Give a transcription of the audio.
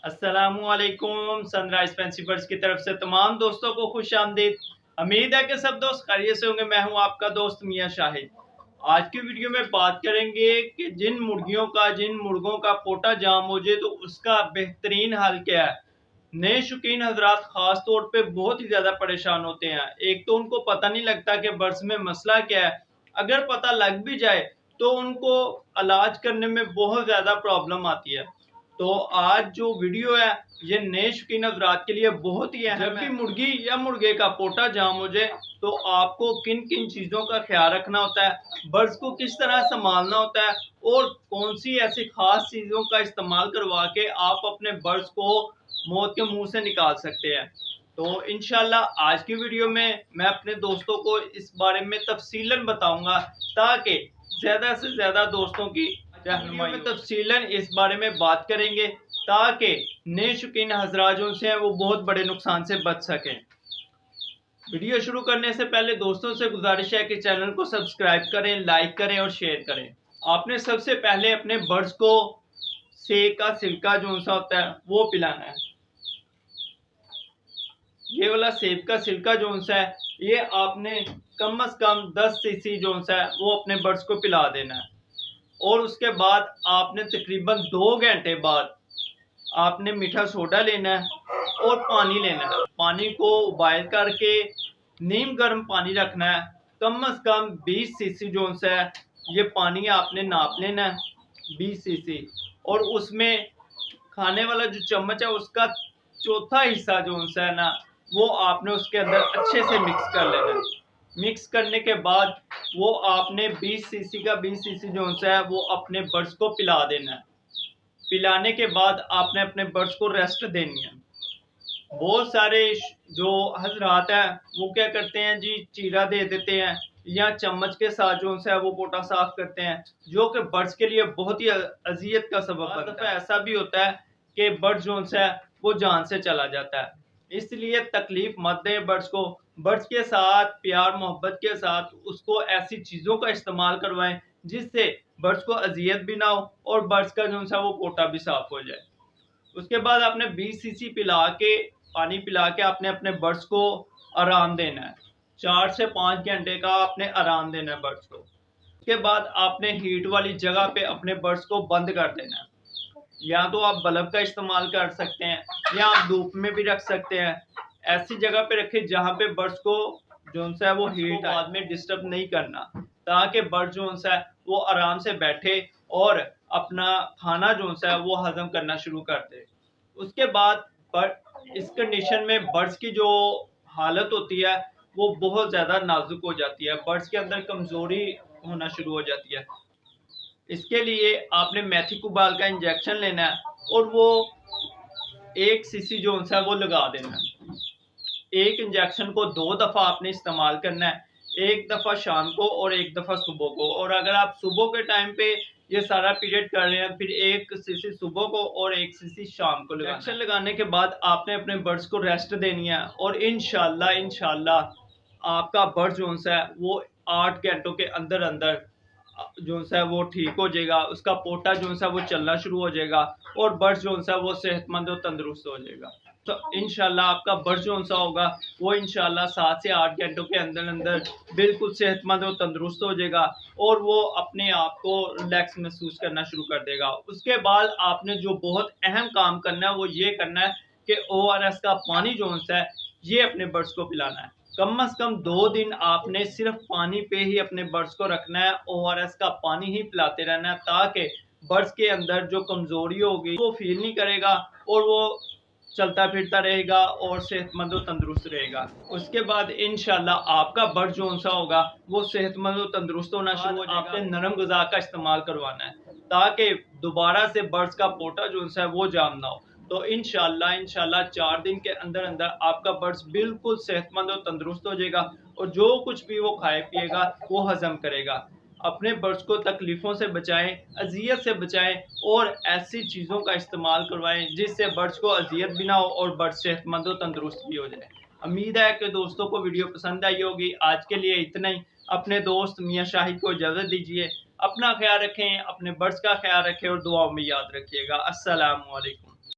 अस्सलामुअलैकुम। Sunrise fancy birds की तरफ से तमाम दोस्तों को खुश आमदीद। उम्मीद है कि सब दोस्त खैरियत से होंगे। मैं हूं आपका दोस्त मियां शाहिद। आज की वीडियो में बात करेंगे कि जिन मुर्गों का पोटा जाम हो जाए तो उसका बेहतरीन हल क्या है। नए शौकीन हजरात खास तौर पे बहुत ही ज्यादा परेशान होते हैं। एक तो उनको पता नहीं लगता कि बर्ड्स में मसला क्या है, अगर पता लग भी जाए तो उनको इलाज करने में बहुत ज्यादा प्रॉब्लम आती है। तो आज जो वीडियो है ये नए शौकीन हजरात के लिए बहुत ही अहम है। जब भी मुर्गी या मुर्गे का पोटा जाम हो जाए तो आपको किन किन चीज़ों का ख्याल रखना होता है, बर्ड्स को किस तरह संभालना होता है और कौन सी ऐसी खास चीज़ों का इस्तेमाल करवा के आप अपने बर्ड्स को मौत के मुंह से निकाल सकते हैं। तो इंशाल्लाह आज की वीडियो में मैं अपने दोस्तों को इस बारे में तफसीलन बताऊंगा ताकि ज़्यादा से ज़्यादा दोस्तों की रहनुमाई में तफसीलन इस बारे में बात करेंगे ताकि नए शौकीन हजरात जो से हैं वो बहुत बड़े नुकसान से बच सकें। वीडियो शुरू करने से पहले दोस्तों से गुजारिश है कि चैनल को सब्सक्राइब करें, लाइक करें और शेयर करें। आपने सबसे पहले अपने बर्ड्स को सेब का सिरका जो सा होता है वो पिलाना है। ये वाला सेब का सिरका जो सा है ये आपने कम से कम 10 सीसी जो सा है वो अपने बर्ड्स को पिला देना है। और उसके बाद आपने तकरीबन 2 घंटे बाद आपने मीठा सोडा लेना है और पानी लेना है। पानी को बॉयल करके नीम गर्म पानी रखना है। कम से कम 20 सीसी जो सा है ये पानी आपने नाप लेना है, 20 सीसी। और उसमें खाने वाला जो चम्मच है उसका चौथा हिस्सा जो सा है ना वो आपने उसके अंदर अच्छे से मिक्स कर लेना है। मिक्स करने के बाद वो आपने 20 सीसी का 20 सीसी जो सा है वो अपने बर्ड्स को पिला देना है। पिलाने के बाद आपने अपने बर्ड्स को रेस्ट देनी है। बहुत सारे जो हजरात हैं वो क्या करते हैं जी, चीरा दे देते हैं या चम्मच के साथ जो सा है वो पोटा साफ करते हैं, जो कि बर्ड्स के लिए बहुत ही अजियत का सबब बनता है। ऐसा भी होता है कि बर्ड्स जो सा है वो जान से चला जाता है। इसलिए तकलीफ मत दें बर्ड्स को। बर्ड्स के साथ प्यार मोहब्बत के साथ उसको ऐसी चीज़ों का इस्तेमाल करवाएं जिससे बर्ड्स को अजियत भी ना हो और बर्ड्स का जो सा वो पोटा भी साफ हो जाए। उसके बाद आपने 20 सीसी पानी पिला के आपने अपने बर्ड्स को आराम देना है। 4 से 5 घंटे का आपने आराम देना है बर्ड्स को। उसके बाद आपने हीट वाली जगह पे अपने बर्ड्स को बंद कर देना है। या तो आप बल्ब का इस्तेमाल कर सकते हैं या आप धूप में भी रख सकते हैं। ऐसी जगह पे रखें जहाँ पे बर्ड्स को जो सा है वो हीट बाद में डिस्टर्ब नहीं करना, ताकि बर्ड जो सा है वो आराम से बैठे और अपना खाना जो सा है वो हजम करना शुरू कर दे। उसके बाद इस कंडीशन में बर्ड्स की जो हालत होती है वो बहुत ज़्यादा नाजुक हो जाती है, बर्ड्स के अंदर कमज़ोरी होना शुरू हो जाती है। इसके लिए आपने मेथी कुबाल का इंजेक्शन लेना है और वो 1 सीसी जो है वो लगा देना है। एक इंजेक्शन को 2 दफ़ा आपने इस्तेमाल करना है, एक दफ़ा शाम को और एक दफ़ा सुबह को। और अगर आप सुबह के टाइम पे ये सारा पीरियड कर रहे हैं फिर 1 सीसी सुबह को और 1 सीसी शाम को लगाना। इंजेक्शन लगाने के बाद आपने अपने बर्ड्स को रेस्ट देनी है और इंशाल्लाह आपका बर्ड जो है वो 8 घंटों के अंदर अंदर जो है वो ठीक हो जाएगा। उसका पोटा जो है वो चलना शुरू हो जाएगा और बर्ड जो है वो सेहतमंद और तंदुरुस्त हो जाएगा। तो इंशाल्लाह आपका बर्ड जो सा होगा वो इंशाल्लाह 7 से 8 घंटों के अंदर अंदर बिल्कुल सेहतमंद और तंदुरुस्त हो जाएगा और वो अपने आप को रिलैक्स महसूस करना शुरू कर देगा। उसके बाद आपने जो बहुत अहम काम करना है वो ये करना है कि ORS का पानी जो है ये अपने बर्ड्स को पिलाना है। कम से कम 2 दिन आपने सिर्फ पानी पे ही अपने बर्ड्स को रखना है, ORS का पानी ही पिलाते रहना है ताकि बर्ड्स के अंदर जो कमज़ोरी होगी वो फील नहीं करेगा और वो चलता फिरता रहेगा और सेहतमंद और तंदुरुस्त रहेगा। उसके बाद इंशाल्लाह आपका बर्ड जो सा होगा वो सेहतमंद और तंदुरुस्त होना शुरू हो जाएगा। आपने नरम ग़िज़ा का इस्तेमाल करवाना है ताकि दोबारा से बर्ड्स का पोटा जो सा है वो जाम ना हो। तो इंशाल्लाह 4 दिन के अंदर अंदर आपका बर्ड्स बिल्कुल सेहतमंद और तंदुरुस्त हो जाएगा और जो कुछ भी वो खाए पिएगा वो हजम करेगा। अपने बर्ड्स को तकलीफ़ों से बचाएं, अजियत से बचाएं और ऐसी चीज़ों का इस्तेमाल करवाएं जिससे बर्ड्स को अजियत भी ना हो और बर्ड्स सेहतमंद और तंदुरुस्त भी हो जाए। उम्मीद है कि दोस्तों को वीडियो पसंद आई होगी। आज के लिए इतना ही। अपने दोस्त मियां शाहिद को इजाज़त दीजिए। अपना ख्याल रखें, अपने बर्ड्स का ख्याल रखें और दुआओं में याद रखिएगा। अस्सलामु अलैकुम।